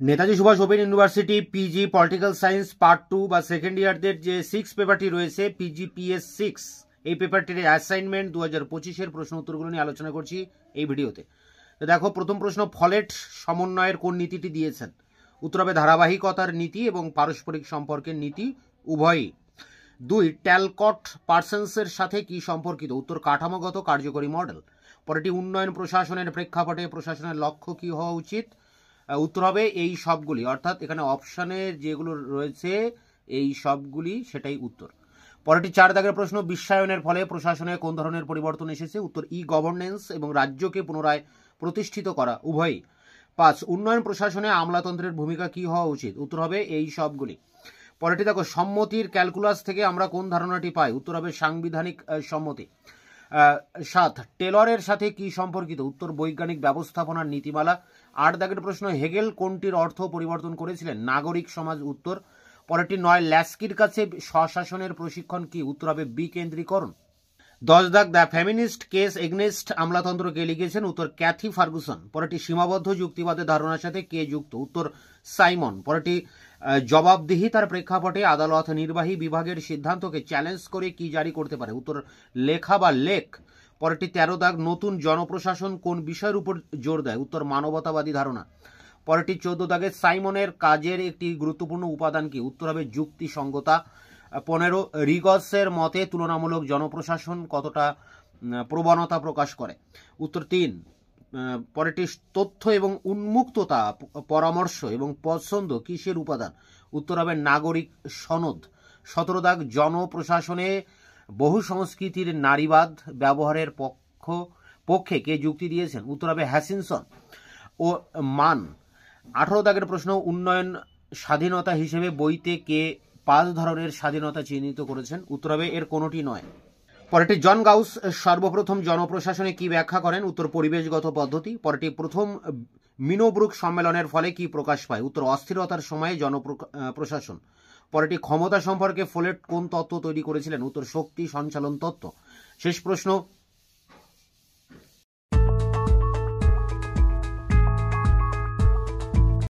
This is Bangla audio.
Netaji Subhas open university PG political science part 2 বা সেকেন্ড ইয়ারদের যে 6 পেপারটি রয়েছে পিজিপিএস 6, এই পেপারটির অ্যাসাইনমেন্ট 2025-এর প্রশ্ন উত্তরগুলো নিয়ে আলোচনা করছি এই ভিডিওতে। তো দেখো, প্রথম প্রশ্ন, ফলেট সমন্বয়ের কোন নীতিটি দিয়েছেন? উত্তর হবে ধারাবাহিকতার নীতি এবং পারস্পরিক সম্পর্কের নীতি উভয়ই। 2, ট্যালকট পার্সনসের সাথে কি সম্পর্কিত? উত্তর কাঠামোগত কার্যকরী মডেল। পরেরটি, উন্নয়ন প্রশাসনের প্রেক্ষাপটে প্রশাসনের লক্ষ্য কি হওয়া উচিত? উত্তর হবে এই সবগুলি, অর্থাৎ এখানে অপশানে যেগুলো রয়েছে এই সবগুলি, সেটাই উত্তর। পরেরটি 4 দাগের প্রশ্ন, বিশ্বায়নের ফলে প্রশাসনে কোন ধরনের পরিবর্তন এসেছে? উত্তর ই গভর্নেন্স এবং রাজ্যকে পুনরায় প্রতিষ্ঠিত করা উভয়ই। 5, উন্নয়ন প্রশাসনে আমলাতন্ত্রের ভূমিকা কি হওয়া উচিত? উত্তর হবে এই সবগুলি। পরেরটি দেখো, সম্মতির ক্যালকুলাস থেকে আমরা কোন ধারণাটি পাই? উত্তর হবে সাংবিধানিক সম্মতি। 7, টেলরের সাথে কি সম্পর্কিত? উত্তর বৈজ্ঞানিক ব্যবস্থাপনার নীতিমালা। 8 দাগের প্রশ্ন, হেগেল কোনটির অর্থ পরিবর্তন করেছিলেন? নাগরিক সমাজ। উত্তর। পরেরটি 9, ল্যাস্কির কাছে স্বশাসনের প্রশিক্ষণ কি? উত্তর হবে বিকেন্দ্রীকরণ। 10 দাগ, দ্য ফেমিনিস্ট কেস এগনেস্ট আমলাতন্ত্র কে লিখেছেন? উত্তর ক্যাথি ফার্গুসন। পরেরটি সীমাবদ্ধ যুক্তিবাদের ধারণার সাথে কে যুক্ত? উত্তর সাইমন। পরেরটি জবাবদিহিতার প্রেক্ষাপটে আদালত নির্বাহী বিভাগের সিদ্ধান্তকে চ্যালেঞ্জ করে কি জারি করতে পারে? উত্তর লেখা বা লেখ। পরেরটি 13 দাগ, নতুন জনপ্রশাসন কোন বিষয়ের উপর জোর দেয়? উত্তর মানবতাবাদী ধারণা। পরেরটি 14 দাগে, সাইমনের কাজের একটি গুরুত্বপূর্ণ উপাদান কি? উত্তর হবে যুক্তিসঙ্গতা। 15, রিগসের মতে তুলনামূলক জনপ্রশাসন কতটা প্রবণতা প্রকাশ করে? উত্তর 3। পরেরটি, তথ্য এবং উন্মুক্ততা, পরামর্শ এবং পছন্দ কিসের উপাদান? উত্তর হবে নাগরিক সনদ। 17 দাগ, জনপ্রশাসনে বহু সংস্কৃতির নারীবাদ ব্যবহারের পক্ষে কে যুক্তি দিয়েছেন? উত্তর হবে হ্যাসিনসন ও মান। 18 দাগের প্রশ্ন, উন্নয়ন স্বাধীনতা হিসেবে বইতে কে 5 ধরনের স্বাধীনতা চিহ্নিত করেছেন? উত্তর হবে এর কোনোটি নয়। পরেরটি, জন গাউস সর্বপ্রথম জনপ্রশাসনে কি ব্যাখ্যা করেন? উত্তর পরিবেশগত পদ্ধতি। পরেরটি, প্রথম মিনোব্রুক সম্মেলনের ফলে কি প্রকাশ পায়? উত্তর অস্থিরতার সময়ে জনপ্রশাসন। পরেরটি, ক্ষমতা সম্পর্কে ফোলেট কোন তত্ত্ব তৈরি করেছিলেন? উত্তর শক্তি সঞ্চালন তত্ত্ব। শেষ প্রশ্ন,